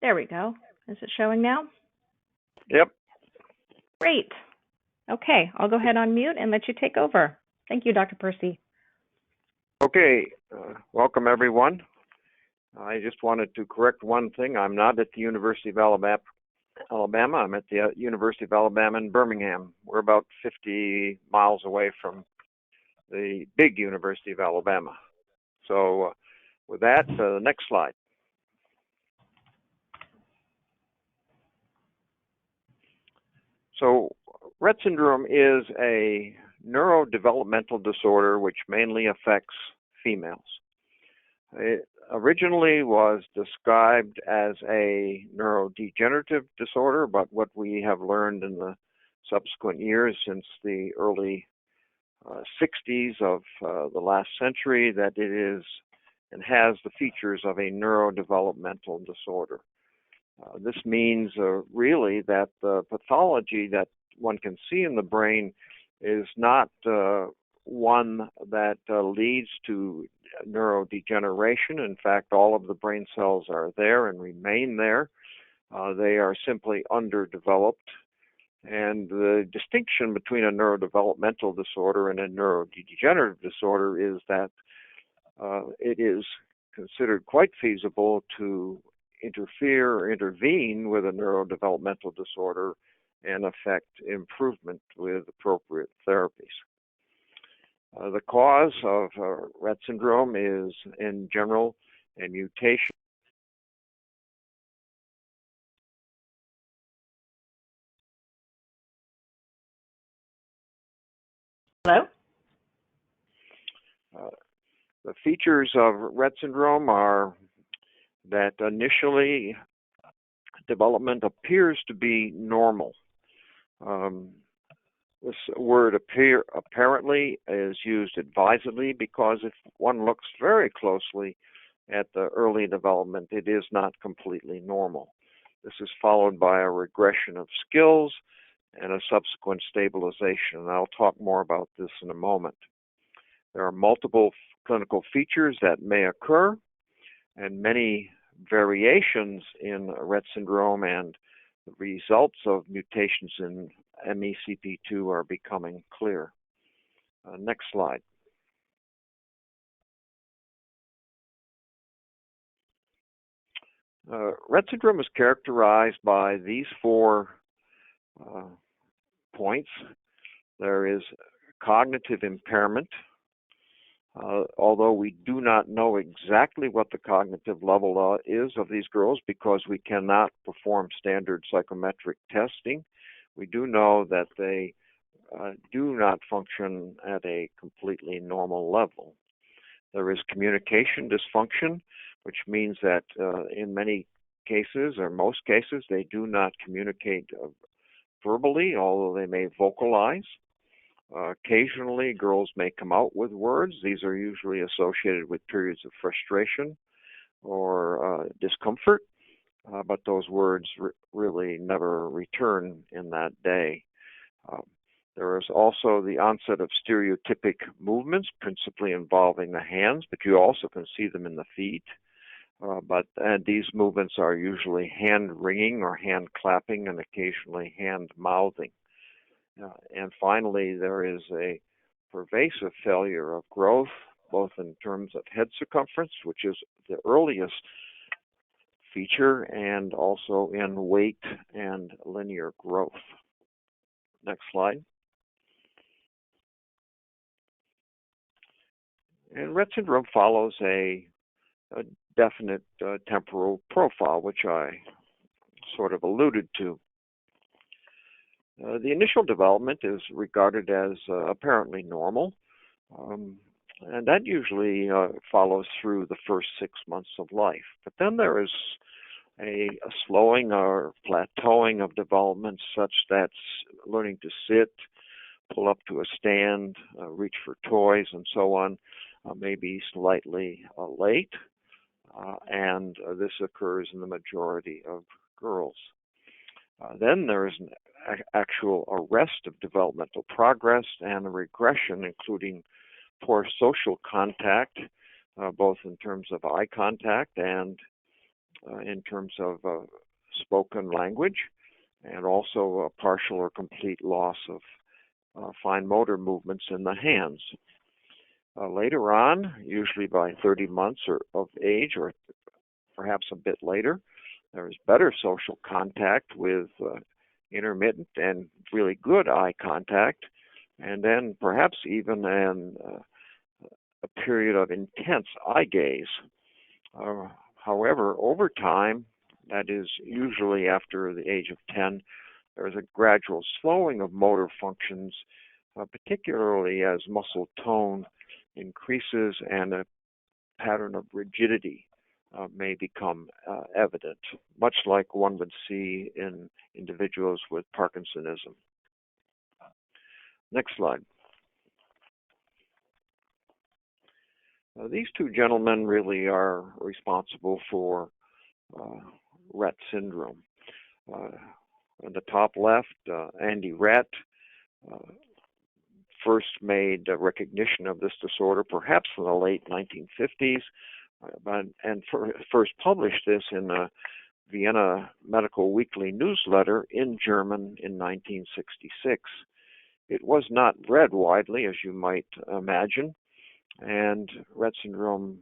There we go. Is it showing now? Yep. Great. Okay, I'll go ahead on mute and let you take over. Thank you, Dr. Percy. Okay, welcome everyone. I just wanted to correct one thing. I'm not at the University of Alabama. I'm at the University of Alabama in Birmingham. We're about 50 miles away from the big University of Alabama. So with that, next slide. So Rett syndrome is a neurodevelopmental disorder which mainly affects females. It originally was described as a neurodegenerative disorder, but what we have learned in the subsequent years since the early 60s of the last century that it is and has the features of a neurodevelopmental disorder. This means really that the pathology that one can see in the brain is not one that leads to neurodegeneration. In fact, all of the brain cells are there and remain there. They are simply underdeveloped. And the distinction between a neurodevelopmental disorder and a neurodegenerative disorder is that it is considered quite feasible to interfere or intervene with a neurodevelopmental disorder and affect improvement with appropriate therapies. The cause of Rett syndrome is, in general, a mutation. Hello? The features of Rett syndrome are that initially development appears to be normal. This word apparently is used advisedly because if one looks very closely at the early development, it is not completely normal. This is followed by a regression of skills and a subsequent stabilization. And I'll talk more about this in a moment. There are multiple clinical features that may occur and many variations in Rett syndrome, and the results of mutations in MECP2 are becoming clear. Next slide. Rett syndrome is characterized by these four points. There is cognitive impairment. Although we do not know exactly what the cognitive level is of these girls because we cannot perform standard psychometric testing, we do know that they do not function at a completely normal level. There is communication dysfunction, which means that in many cases, or most cases, they do not communicate verbally, although they may vocalize. Occasionally, girls may come out with words. These are usually associated with periods of frustration or discomfort, but those words really never return in that day. There is also the onset of stereotypic movements, principally involving the hands, but you also can see them in the feet. But these movements are usually hand wringing or hand clapping and occasionally hand mouthing. And finally, there is a pervasive failure of growth, both in terms of head circumference, which is the earliest feature, and also in weight and linear growth. Next slide. And Rett syndrome follows a definite temporal profile, which I sort of alluded to. The initial development is regarded as apparently normal, and that usually follows through the first 6 months of life. But then there is a slowing or plateauing of development such that learning to sit, pull up to a stand, reach for toys, and so on may be slightly late, and this occurs in the majority of girls. Then there is an actual arrest of developmental progress and a regression, including poor social contact, both in terms of eye contact and in terms of spoken language, and also a partial or complete loss of fine motor movements in the hands. Later on, usually by 30 months of age or perhaps a bit later, there is better social contact with intermittent and really good eye contact, and then perhaps even a period of intense eye gaze. However, over time, that is usually after the age of 10, there is a gradual slowing of motor functions, particularly as muscle tone increases and a pattern of rigidity may become evident, much like one would see in individuals with Parkinsonism. Next slide. These two gentlemen really are responsible for Rett syndrome. On the top left, Andy Rett first made recognition of this disorder perhaps in the late 1950s, and first published this in a Vienna Medical Weekly newsletter in German in 1966. It was not read widely, as you might imagine, and Rett syndrome,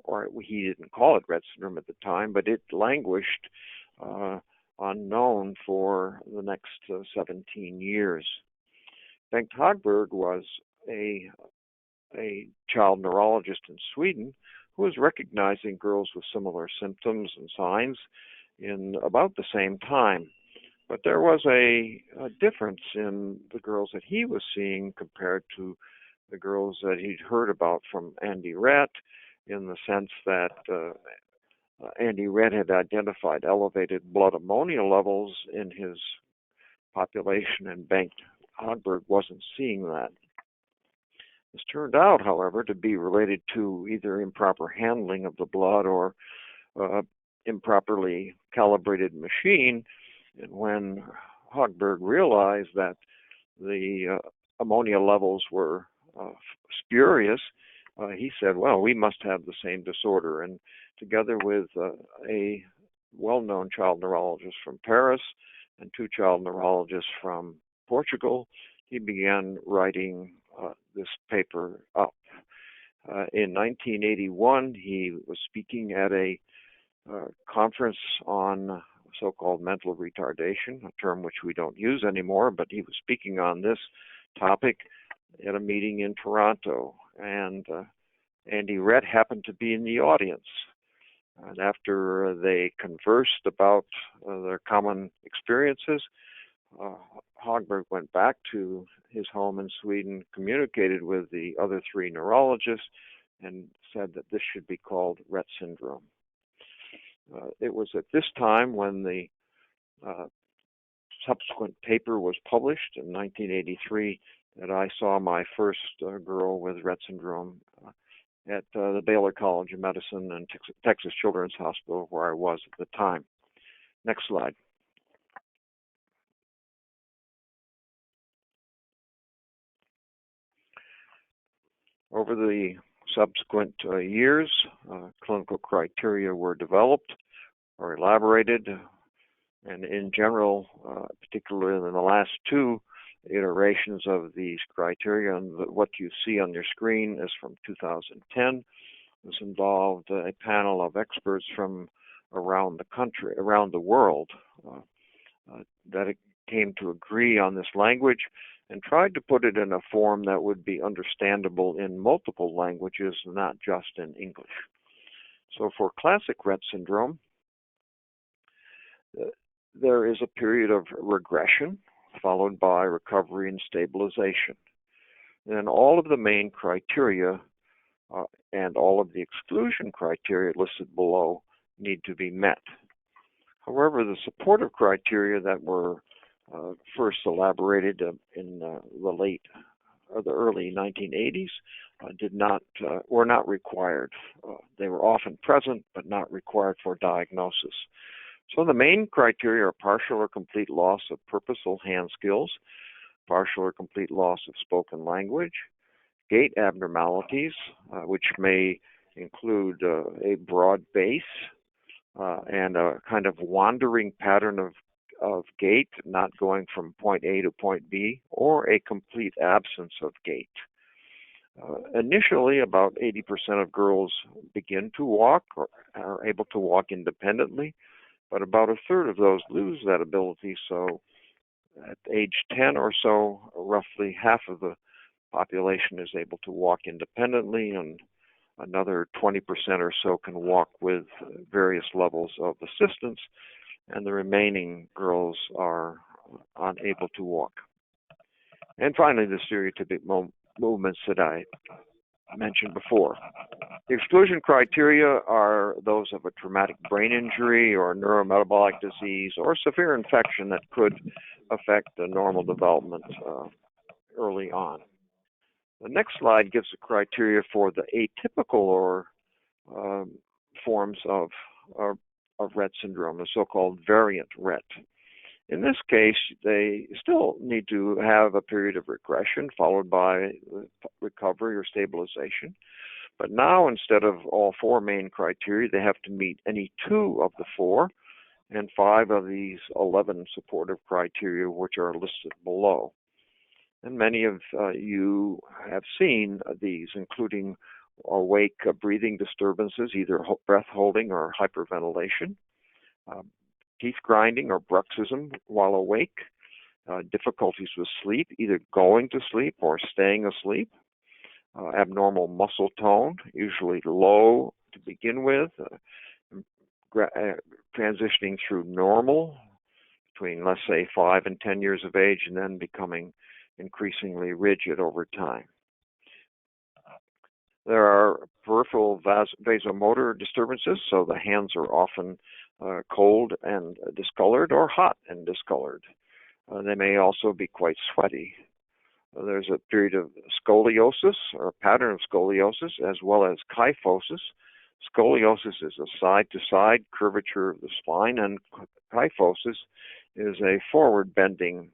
or he didn't call it Rett syndrome at the time, but it languished unknown for the next 17 years. Bengt Hagberg was a child neurologist in Sweden who was recognizing girls with similar symptoms and signs in about the same time. But there was a difference in the girls that he was seeing compared to the girls that he'd heard about from Andy Rett, in the sense that Andy Rett had identified elevated blood ammonia levels in his population, and Bengt Hagberg wasn't seeing that. This turned out, however, to be related to either improper handling of the blood or improperly calibrated machine. And when Hagberg realized that the ammonia levels were spurious, he said, well, we must have the same disorder. And together with a well-known child neurologist from Paris and two child neurologists from Portugal, he began writing this paper up. In 1981, he was speaking at a conference on so-called mental retardation, a term which we don't use anymore, but he was speaking on this topic at a meeting in Toronto, and Andy Rett happened to be in the audience. And after they conversed about their common experiences, Hagberg went back to his home in Sweden, communicated with the other three neurologists, and said that this should be called Rett syndrome. It was at this time, when the subsequent paper was published in 1983, that I saw my first girl with Rett syndrome at the Baylor College of Medicine and Texas Children's Hospital, where I was at the time. Next slide. Over the subsequent years, clinical criteria were developed or elaborated, and in general, particularly in the last two iterations of these criteria, and what you see on your screen is from 2010. This involved a panel of experts from around the country, around the world, that came to agree on this language and tried to put it in a form that would be understandable in multiple languages, not just in English. So for classic Rett syndrome, there is a period of regression followed by recovery and stabilization. And all of the main criteria and all of the exclusion criteria listed below need to be met. However, the supportive criteria that were first elaborated in the early 1980s were not required. They were often present, but not required for diagnosis. So the main criteria are partial or complete loss of purposeful hand skills, partial or complete loss of spoken language, gait abnormalities, which may include a broad base, and a kind of wandering pattern of gait, not going from point A to point B, or a complete absence of gait. Initially, about 80% of girls begin to walk or are able to walk independently, but about a third of those lose that ability. So at age 10 or so, roughly half of the population is able to walk independently, and another 20% or so can walk with various levels of assistance, and the remaining girls are unable to walk. And finally, the stereotypic movements that I mentioned before. The exclusion criteria are those of a traumatic brain injury or neurometabolic disease or severe infection that could affect the normal development early on. The next slide gives the criteria for the atypical or forms of Rett syndrome, the so-called variant Rett. In this case, they still need to have a period of regression followed by recovery or stabilization. But now, instead of all four main criteria, they have to meet any two of the four and 5 of these 11 supportive criteria, which are listed below. And many of you have seen these, including awake breathing disturbances, either breath holding or hyperventilation, teeth grinding or bruxism while awake, difficulties with sleep, either going to sleep or staying asleep, abnormal muscle tone, usually low to begin with, transitioning through normal between, let's say, 5 and 10 years of age, and then becoming increasingly rigid over time. There are peripheral vasomotor disturbances, so the hands are often cold and discolored or hot and discolored. They may also be quite sweaty. There's a period of scoliosis or a pattern of scoliosis as well as kyphosis. Scoliosis is a side-to-side curvature of the spine, and kyphosis is a forward bending,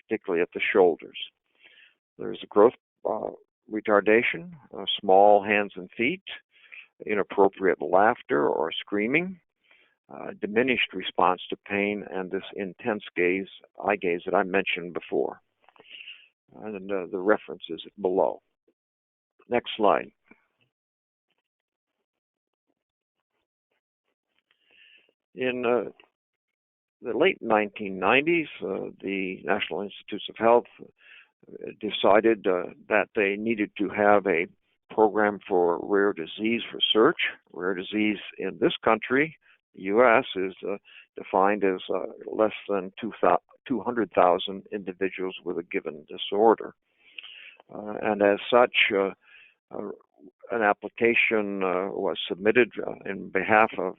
particularly at the shoulders. There's a growth retardation, small hands and feet, inappropriate laughter or screaming, diminished response to pain, and this intense eye gaze that I mentioned before. And the reference is below. Next slide. In the late 1990s, the National Institutes of Health decided that they needed to have a program for rare disease research. Rare disease in this country, the U.S., is defined as less than 200,000 individuals with a given disorder. And as such, an application was submitted in behalf of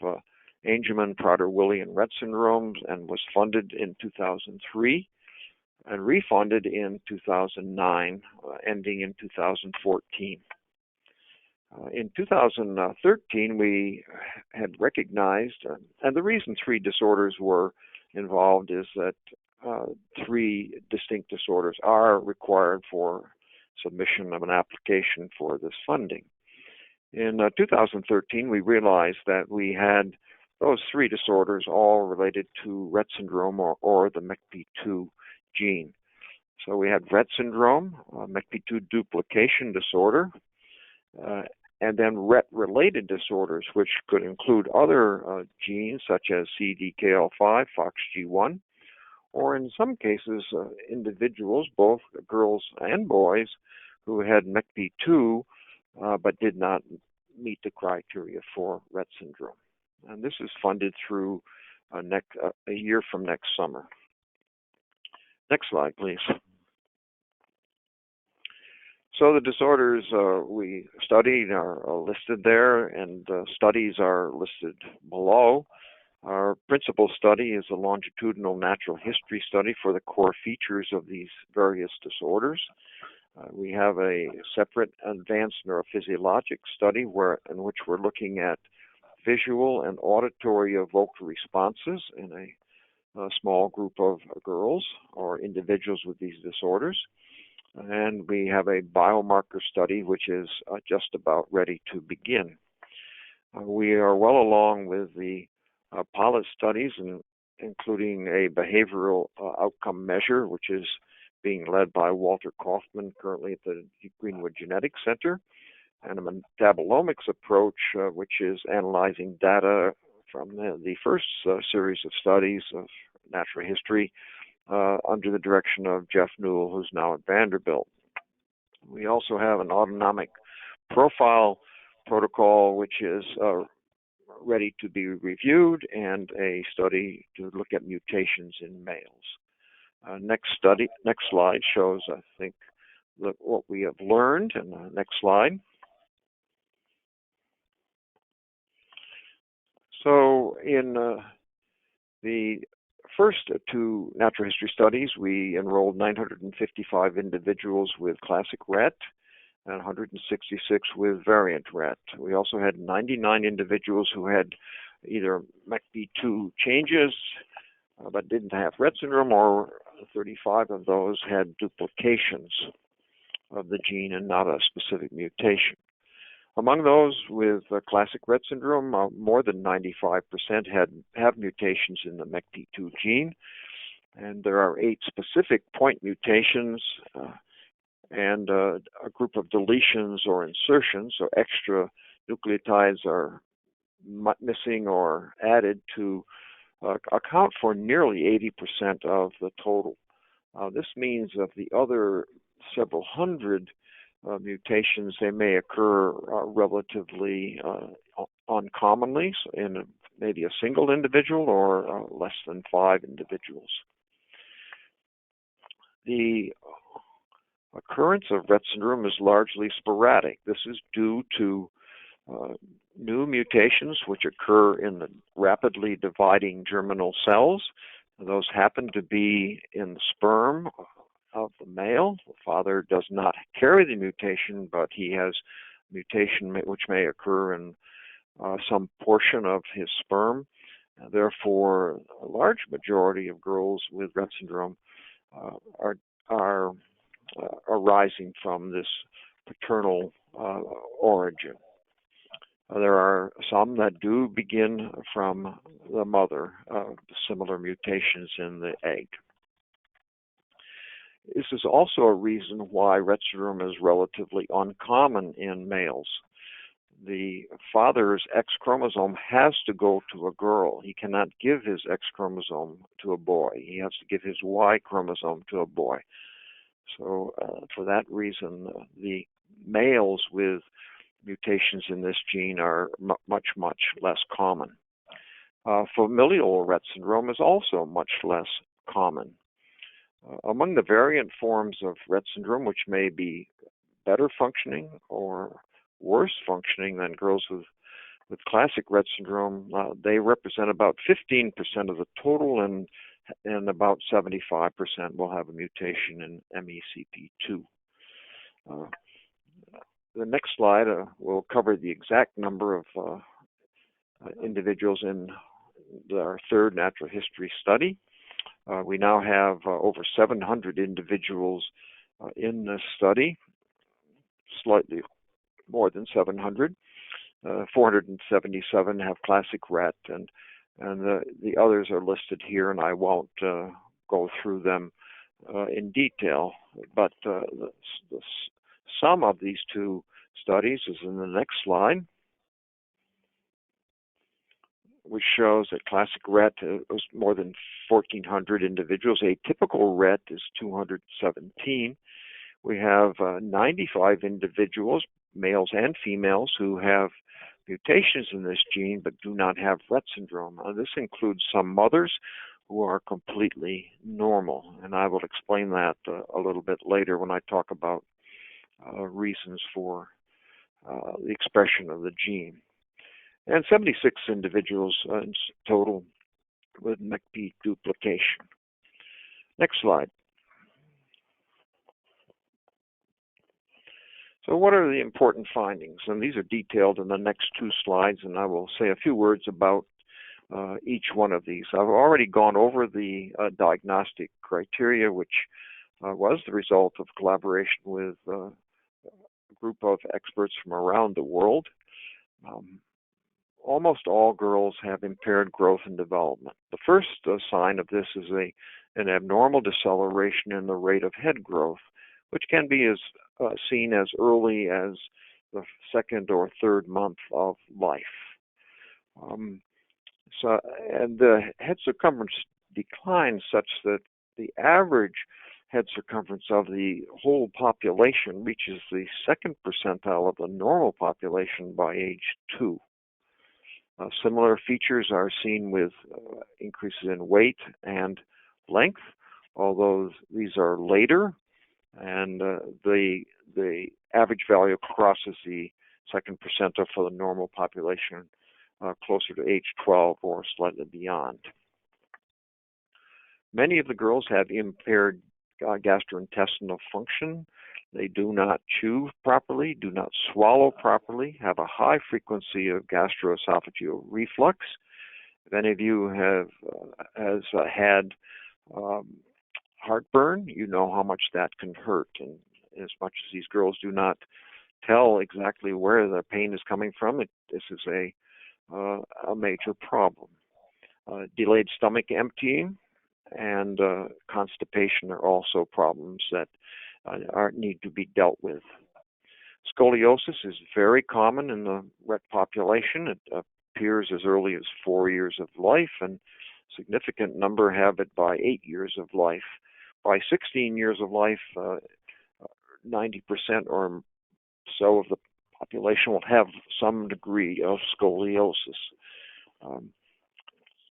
Angelman, Prader-Willi, and Rett syndromes, and was funded in 2003 and refunded in 2009, ending in 2014. In 2013, we had recognized, and the reason 3 disorders were involved is that 3 distinct disorders are required for submission of an application for this funding. In 2013, we realized that we had those 3 disorders all related to Rett syndrome or the MECP2 gene. So we had Rett syndrome, MECP2 duplication disorder, and then Rett-related disorders, which could include other genes such as CDKL5, FOXG1, or in some cases, individuals, both girls and boys, who had MECP2 but did not meet the criteria for Rett syndrome. And this is funded through a year from next summer. Next slide, please. So the disorders we studied are listed there, and studies are listed below. Our principal study is a longitudinal natural history study for the core features of these various disorders. We have a separate advanced neurophysiologic study in which we're looking at visual and auditory evoked responses in a small group of girls or individuals with these disorders. And we have a biomarker study which is just about ready to begin. We are well along with the pilot studies, including a behavioral outcome measure, which is being led by Walter Kaufman, currently at the Greenwood Genetics Center, and a metabolomics approach, which is analyzing data from the first series of studies of natural history under the direction of Jeff Newell, who's now at Vanderbilt. We also have an autonomic profile protocol, which is ready to be reviewed, and a study to look at mutations in males. Next slide shows, I think, what we have learned. And next slide. So in the first two natural history studies, we enrolled 955 individuals with classic Rett and 166 with variant Rett. We also had 99 individuals who had either MECP2 changes but didn't have Rett syndrome, or 35 of those had duplications of the gene and not a specific mutation. Among those with classic Rett syndrome, more than 95% have mutations in the MECP2 gene, and there are 8 specific point mutations and a group of deletions or insertions, so extra nucleotides are missing or added to account for nearly 80% of the total. This means of the other several hundred mutations, they may occur relatively uncommonly in maybe a single individual or less than 5 individuals. The occurrence of Rett syndrome is largely sporadic. This is due to new mutations which occur in the rapidly dividing germinal cells. Those happen to be in the sperm of the male. The father does not carry the mutation, but he has mutation which may occur in some portion of his sperm. Therefore, a large majority of girls with Rett syndrome are arising from this paternal origin. There are some that do begin from the mother, similar mutations in the egg. This is also a reason why Rett syndrome is relatively uncommon in males. The father's X chromosome has to go to a girl. He cannot give his X chromosome to a boy. He has to give his Y chromosome to a boy. So for that reason, the males with mutations in this gene are much less common. Familial Rett syndrome is also much less common. Among the variant forms of Rett syndrome, which may be better functioning or worse functioning than girls with classic Rett syndrome, they represent about 15% of the total, and about 75% will have a mutation in MECP2. The next slide will cover the exact number of individuals in our third natural history study. We now have over 700 individuals in this study, slightly more than 700. 477 have classic Rett, and the others are listed here, and I won't go through them in detail. But the sum of these two studies is in the next slide, which shows that classic Rett was more than 1,400 individuals. Atypical Rett is 217. We have 95 individuals, males and females, who have mutations in this gene but do not have Rett syndrome. This includes some mothers who are completely normal, and I will explain that a little bit later when I talk about reasons for the expression of the gene. And 76 individuals in total with MECP duplication. Next slide. So what are the important findings? And these are detailed in the next two slides, and I will say a few words about each one of these. I've already gone over the diagnostic criteria, which was the result of collaboration with a group of experts from around the world. almost all girls have impaired growth and development. The first sign of this is an abnormal deceleration in the rate of head growth, which can be seen as early as the second or third month of life. And the head circumference declines such that the average head circumference of the whole population reaches the second percentile of the normal population by age 2. Similar features are seen with increases in weight and length, although these are later, and the average value crosses the second percentile for the normal population closer to age 12 or slightly beyond. Many of the girls have impaired gastrointestinal function. They do not chew properly, do not swallow properly, have a high frequency of gastroesophageal reflux. If any of you has had heartburn, you know how much that can hurt. And as much as these girls do not tell exactly where the pain is coming from, this is a major problem. Delayed stomach emptying and constipation are also problems that need to be dealt with. Scoliosis is very common in the Rett population. It appears as early as 4 years of life, and a significant number have it by 8 years of life. By 16 years of life, 90% or so of the population will have some degree of scoliosis.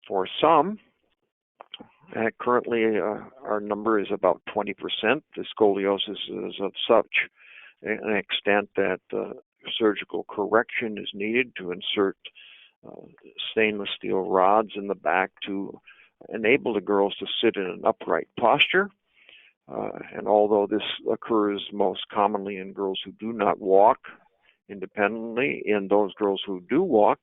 For some, currently our number is about 20%. The scoliosis is of such an extent that surgical correction is needed to insert stainless steel rods in the back to enable the girls to sit in an upright posture. And although this occurs most commonly in girls who do not walk independently, in those girls who do walk,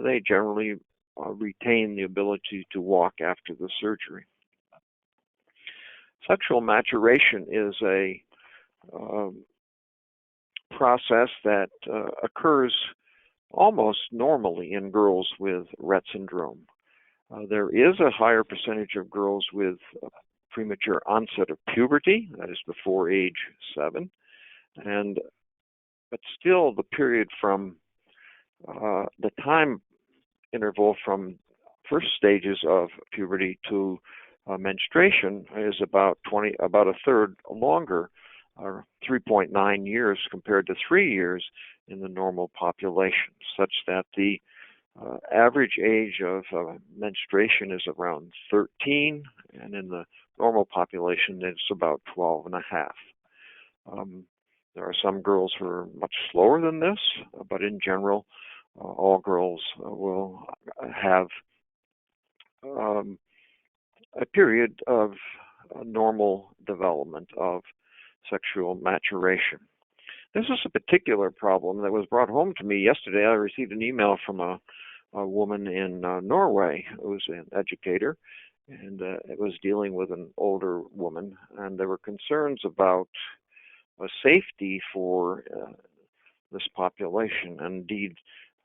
they generally retain the ability to walk after the surgery. Sexual maturation is a process that occurs almost normally in girls with Rett syndrome. There is a higher percentage of girls with premature onset of puberty, that is before age 7, but still the period from the time interval from first stages of puberty to menstruation is about a third longer, 3.9 years compared to 3 years in the normal population, such that the average age of menstruation is around 13, and in the normal population it's about 12 and a half. There are some girls who are much slower than this, but in general, all girls will have a period of normal development of sexual maturation. This is a particular problem that was brought home to me yesterday. I received an email from a woman in Norway who was an educator, and it was dealing with an older woman, and there were concerns about safety for this population. Indeed,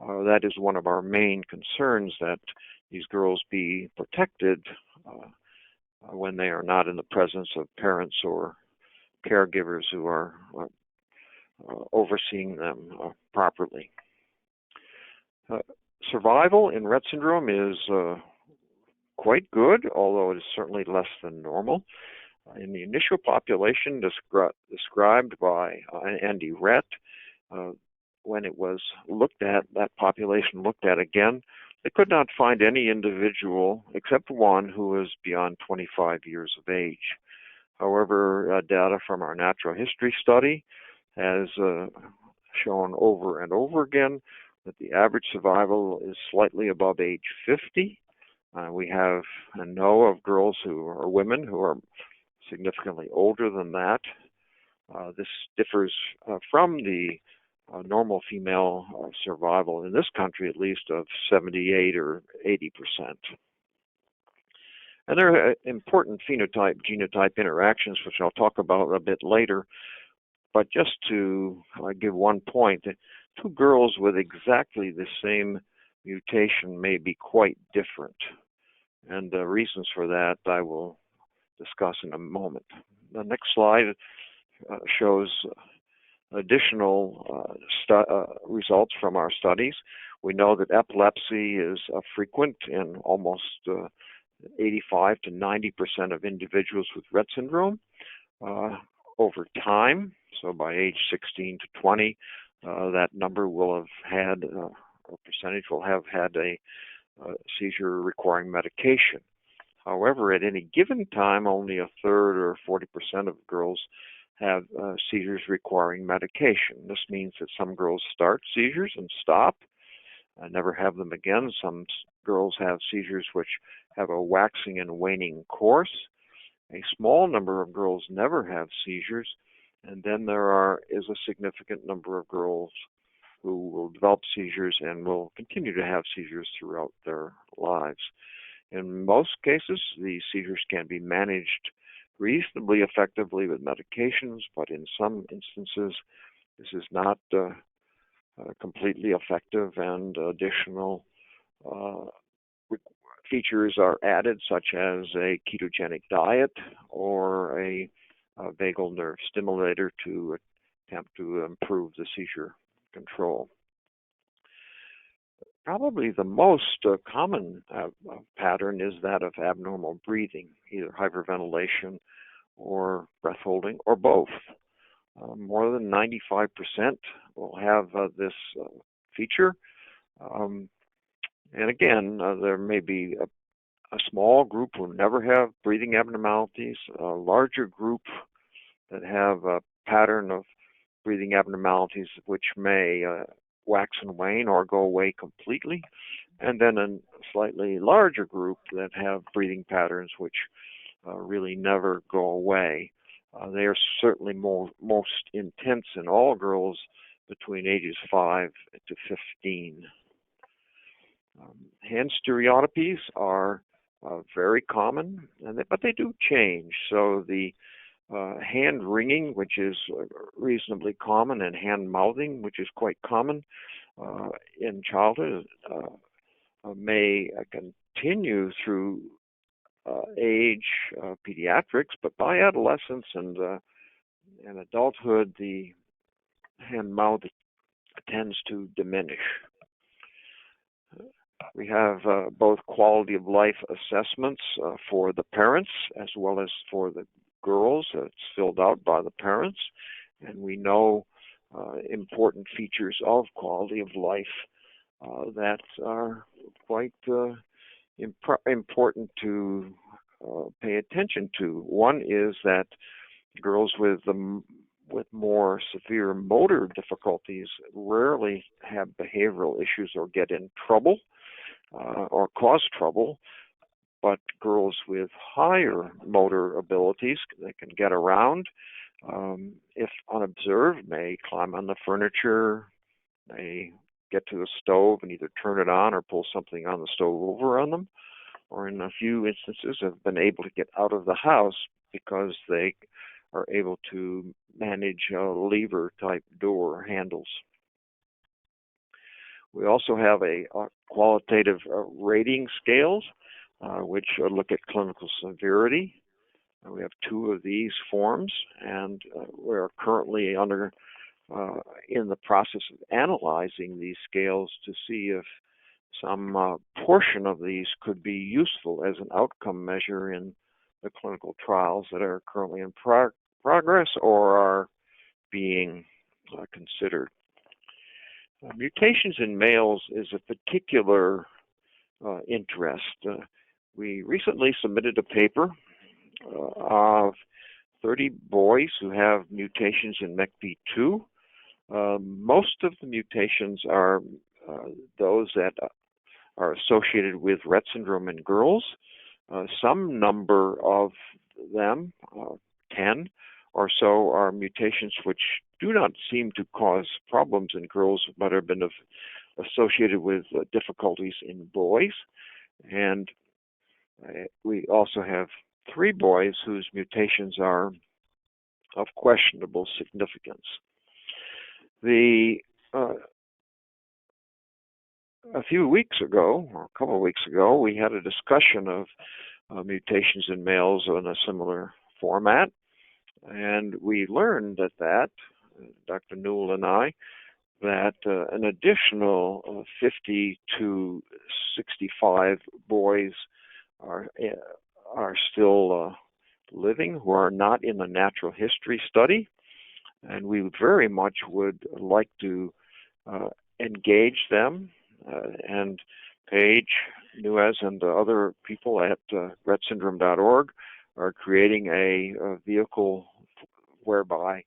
that is one of our main concerns, that these girls be protected when they are not in the presence of parents or caregivers who are overseeing them properly. Survival in Rett syndrome is quite good, although it is certainly less than normal. In the initial population described by Andy Rett, when it was looked at, that population looked at again, they could not find any individual except one who was beyond 25 years of age. However, data from our natural history study has shown over and over again that the average survival is slightly above age 50. We have and know of girls who are women who are significantly older than that. This differs from the normal female survival in this country, at least, of 78 or 80%. And there are important phenotype-genotype interactions, which I'll talk about a bit later. But just to give one point, two girls with exactly the same mutation may be quite different. And the reasons for that I will discuss in a moment. The next slide shows additional results from our studies. We know that epilepsy is frequent in almost 85 to 90% of individuals with Rett syndrome over time. So by age 16 to 20, that number will have had, or percentage will have had a seizure requiring medication. However, at any given time, only a third or 40% of girls have seizures requiring medication. This means that some girls start seizures and stop and never have them again. Some girls have seizures which have a waxing and waning course. A small number of girls never have seizures, and then there is a significant number of girls who will develop seizures and will continue to have seizures throughout their lives. In most cases, these seizures can be managed reasonably effectively with medications, but in some instances, this is not completely effective, and additional features are added, such as a ketogenic diet or a vagal nerve stimulator to attempt to improve the seizure control. Probably the most common pattern is that of abnormal breathing, either hyperventilation or breath holding, or both. More than 95% will have this feature. And again, there may be a small group who never have breathing abnormalities, a larger group that have a pattern of breathing abnormalities which may wax and wane or go away completely, and then a slightly larger group that have breathing patterns which really never go away. They are certainly most intense in all girls between ages 5 to 15. Hand stereotypies are very common, but they do change. So the hand wringing, which is reasonably common, and hand mouthing, which is quite common in childhood, may continue through age pediatrics, but by adolescence and adulthood, the hand mouth tends to diminish. We have both quality of life assessments for the parents as well as for the girls. It's filled out by the parents, and we know important features of quality of life that are quite important to pay attention to. One is that girls with more severe motor difficulties rarely have behavioral issues or get in trouble or cause trouble, but girls with higher motor abilities that can get around, if unobserved, may climb on the furniture, may get to the stove and either turn it on or pull something on the stove over on them, or in a few instances have been able to get out of the house because they are able to manage lever-type door handles. We also have a qualitative rating scales, which look at clinical severity. We have 2 of these forms, and we're currently in the process of analyzing these scales to see if some portion of these could be useful as an outcome measure in the clinical trials that are currently in progress or are being considered. Mutations in males is a particular interest. We recently submitted a paper of 30 boys who have mutations in MECP2. Most of the mutations are those that are associated with Rett syndrome in girls. Some number of them, 10 or so, are mutations which do not seem to cause problems in girls, but have been associated with difficulties in boys. And we also have 3 boys whose mutations are of questionable significance. The a few weeks ago, or a couple of weeks ago, we had a discussion of mutations in males in a similar format, and we learned that Dr. Newell and I, that an additional 50 to 65 boys are still living who are not in the natural history study, and we very much would like to engage them, and Paige Nuez and the other people at rettsyndrome.org are creating a vehicle whereby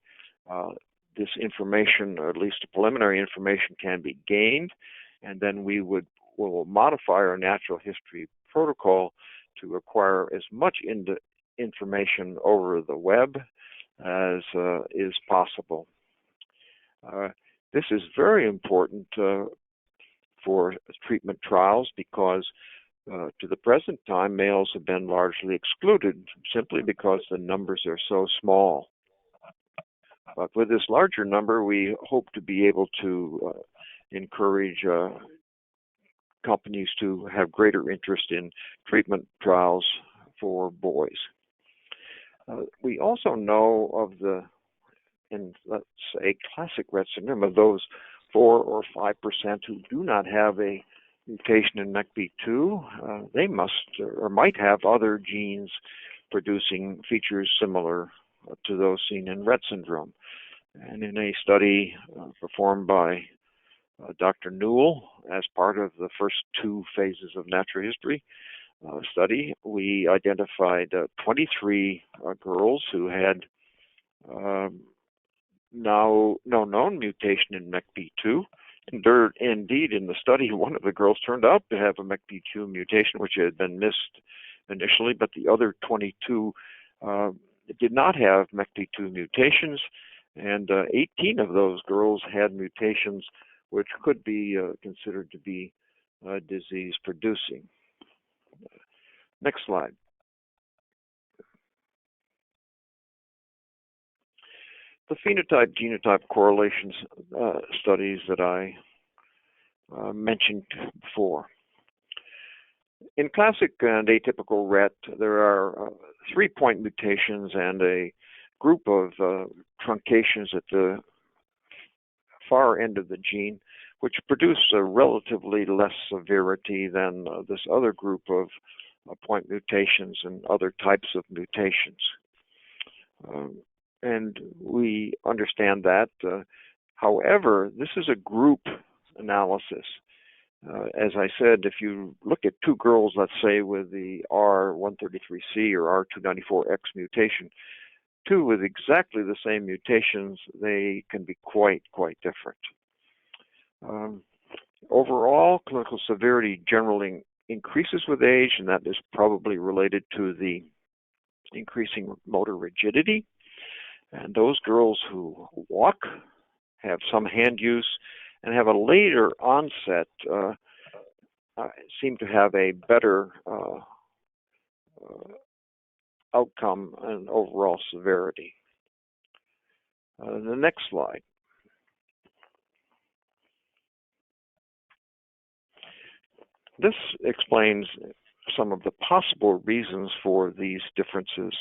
this information, or at least preliminary information, can be gained, and then we will modify our natural history protocol to acquire as much information over the web as is possible. This is very important for treatment trials because to the present time, males have been largely excluded simply because the numbers are so small. But with this larger number, we hope to be able to encourage companies to have greater interest in treatment trials for boys. We also know of let's say, classic Rett syndrome, of those 4 or 5% who do not have a mutation in MECP2, they must or might have other genes producing features similar to those seen in Rett syndrome. And in a study performed by Dr. Newell as part of the first 2 phases of natural history study, we identified 23 girls who had no known mutation in MECP2. And indeed, in the study, one of the girls turned out to have a MECP2 mutation, which had been missed initially, but the other 22 did not have MECP2 mutations, and 18 of those girls had mutations which could be considered to be disease-producing. Next slide. The phenotype-genotype correlations studies that I mentioned before. In classic and atypical Rett, there are 3-point mutations and a group of truncations at the far end of the gene, which produce a relatively less severity than this other group of point mutations and other types of mutations. And we understand that. However, this is a group analysis. As I said, if you look at 2 girls, let's say, with the R133C or R294X mutation, 2 with exactly the same mutations, they can be quite different. Overall, clinical severity generally increases with age, and that is probably related to the increasing motor rigidity. And those girls who walk, have some hand use, and have a later onset seem to have a better outcome and overall severity. The next slide. This explains some of the possible reasons for these differences.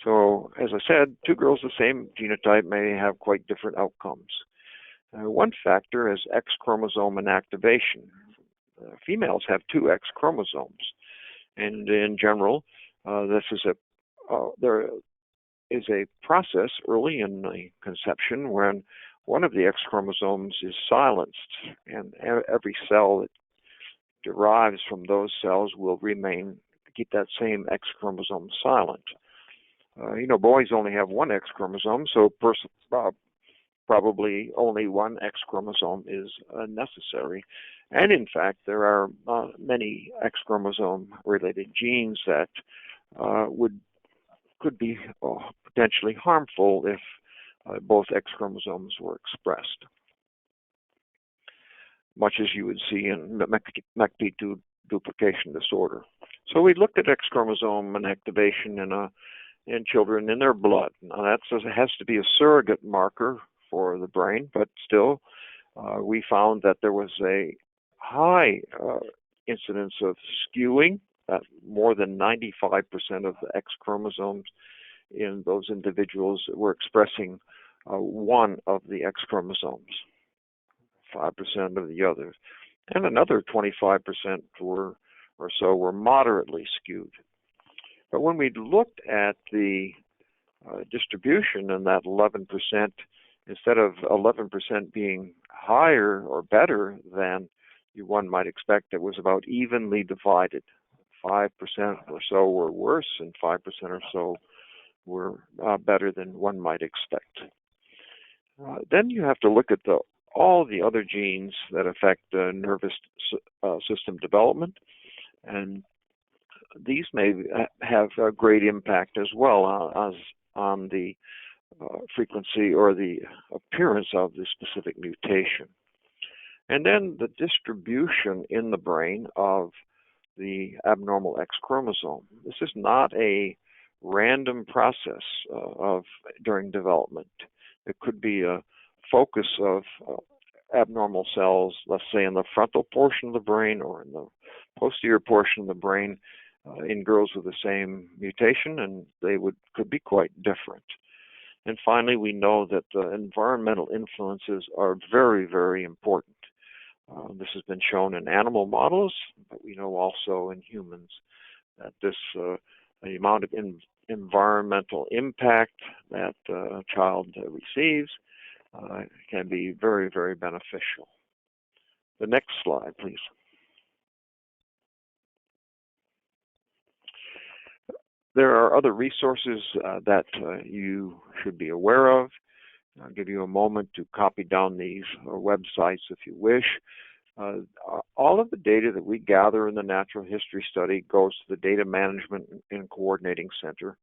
So, as I said, 2 girls of the same genotype may have quite different outcomes. One factor is X chromosome inactivation. Females have 2 X chromosomes, and in general, there is a process early in the conception when one of the X chromosomes is silenced, and every cell that derives from those cells will keep that same X chromosome silent. Boys only have 1 X chromosome, so probably only 1 X chromosome is necessary. And in fact, there are many X chromosome-related genes that could be potentially harmful if both X chromosomes were expressed, much as you would see in MECP2 duplication disorder. So we looked at X chromosome inactivation in children in their blood. Now that has to be a surrogate marker for the brain, but still we found that there was a high incidence of skewing. More than 95% of the X chromosomes in those individuals were expressing one of the X chromosomes, 5% of the others, and another 25% or so were moderately skewed. But when we looked at the distribution in that 11%, instead of 11% being higher or better than one might expect, it was about evenly divided. 5% or so were worse, and 5% or so were better than one might expect. Then you have to look at all the other genes that affect nervous system development, and these may have a great impact as well as on the frequency or the appearance of the specific mutation. And then the distribution in the brain of the abnormal X chromosome. This is not a random process during development. It could be a focus of abnormal cells, let's say in the frontal portion of the brain or in the posterior portion of the brain in girls with the same mutation, and they could be quite different. And finally, we know that environmental influences are very, very important. This has been shown in animal models, but we know also in humans that the amount of environmental impact that a child receives can be very, very beneficial. The next slide, please. There are other resources that you should be aware of. I'll give you a moment to copy down these websites if you wish. All of the data that we gather in the Natural History Study goes to the Data Management and Coordinating Center,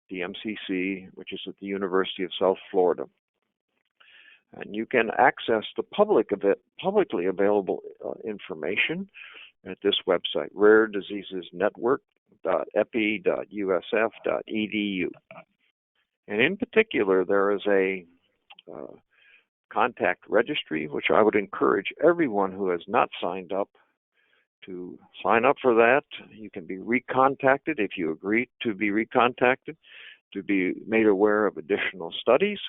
the MCC, which is at the University of South Florida. And you can access the publicly available information at this website, raredisesesnetwork.epi.usf.edu. And in particular, there is a contact registry, which I would encourage everyone who has not signed up to sign up for that. You can be recontacted if you agree to be recontacted, to be made aware of additional studies,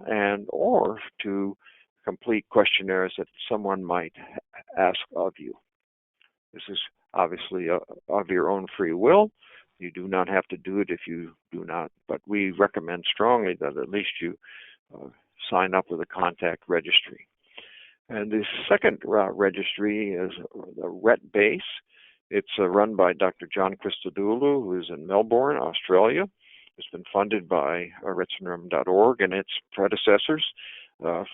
and or to complete questionnaires that someone might ask of you. This is obviously of your own free will. You do not have to do it if you do not, but we recommend strongly that at least you sign up with a contact registry. And the second registry is the Rett base. It's run by Dr. John Christodoulou, who is in Melbourne, Australia. It's been funded by rettsyndrome.org and its predecessors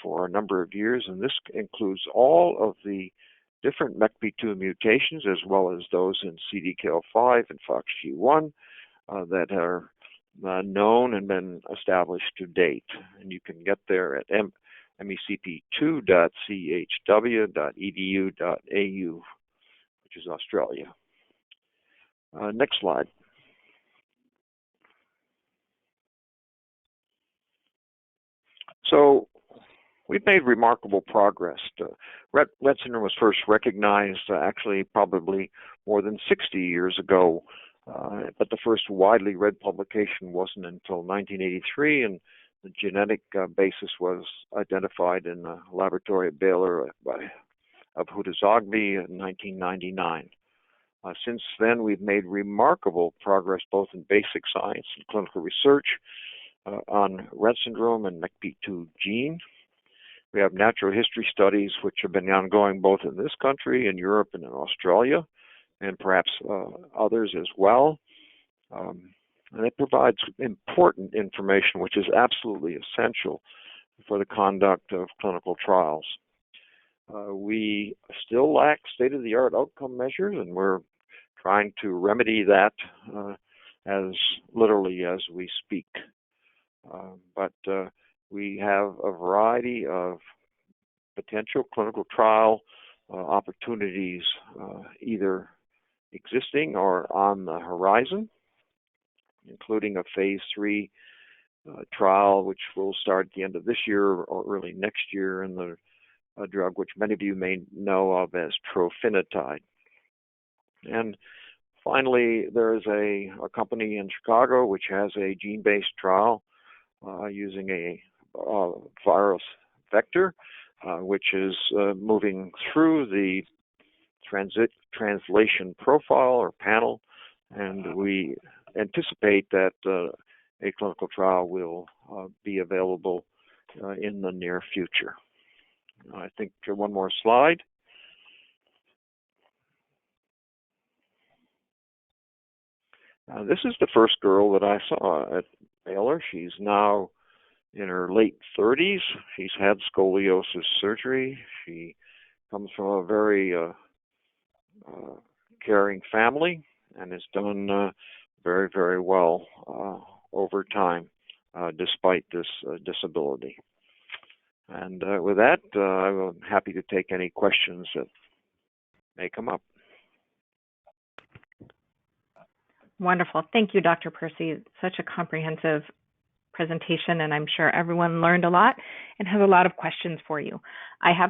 for a number of years, and this includes all of the different MECP2 mutations as well as those in CDKL5 and FOXG1 that are known and been established to date. And you can get there at mecp2.chw.edu.au, which is Australia. Next slide. So we've made remarkable progress. Rett syndrome was first recognized actually probably more than 60 years ago, but the first widely read publication wasn't until 1983, and the genetic basis was identified in the laboratory at Baylor of Huda-Zogby in 1999. Since then, we've made remarkable progress both in basic science and clinical research on Rett syndrome and MECP2 gene. We have natural history studies which have been ongoing both in this country, in Europe, and in Australia, and perhaps others as well. And it provides important information which is absolutely essential for the conduct of clinical trials. We still lack state-of-the-art outcome measures, and we're trying to remedy that as literally as we speak. But we have a variety of potential clinical trial opportunities either existing or on the horizon, including a phase 3 trial which will start at the end of this year or early next year in the a drug which many of you may know of as trofinetide. And finally, there is a company in Chicago which has a gene-based trial using a virus vector, which is moving through the translation profile or panel, and we anticipate that a clinical trial will be available in the near future. I think one more slide. This is the first girl that I saw at Baylor. She's now in her late 30s. She's had scoliosis surgery. She comes from a very caring family and has done very, very well over time, despite this disability. And with that, I'm happy to take any questions that may come up. Wonderful. Thank you, Dr. Percy. Such a comprehensive presentation, and I'm sure everyone learned a lot and has a lot of questions for you. I have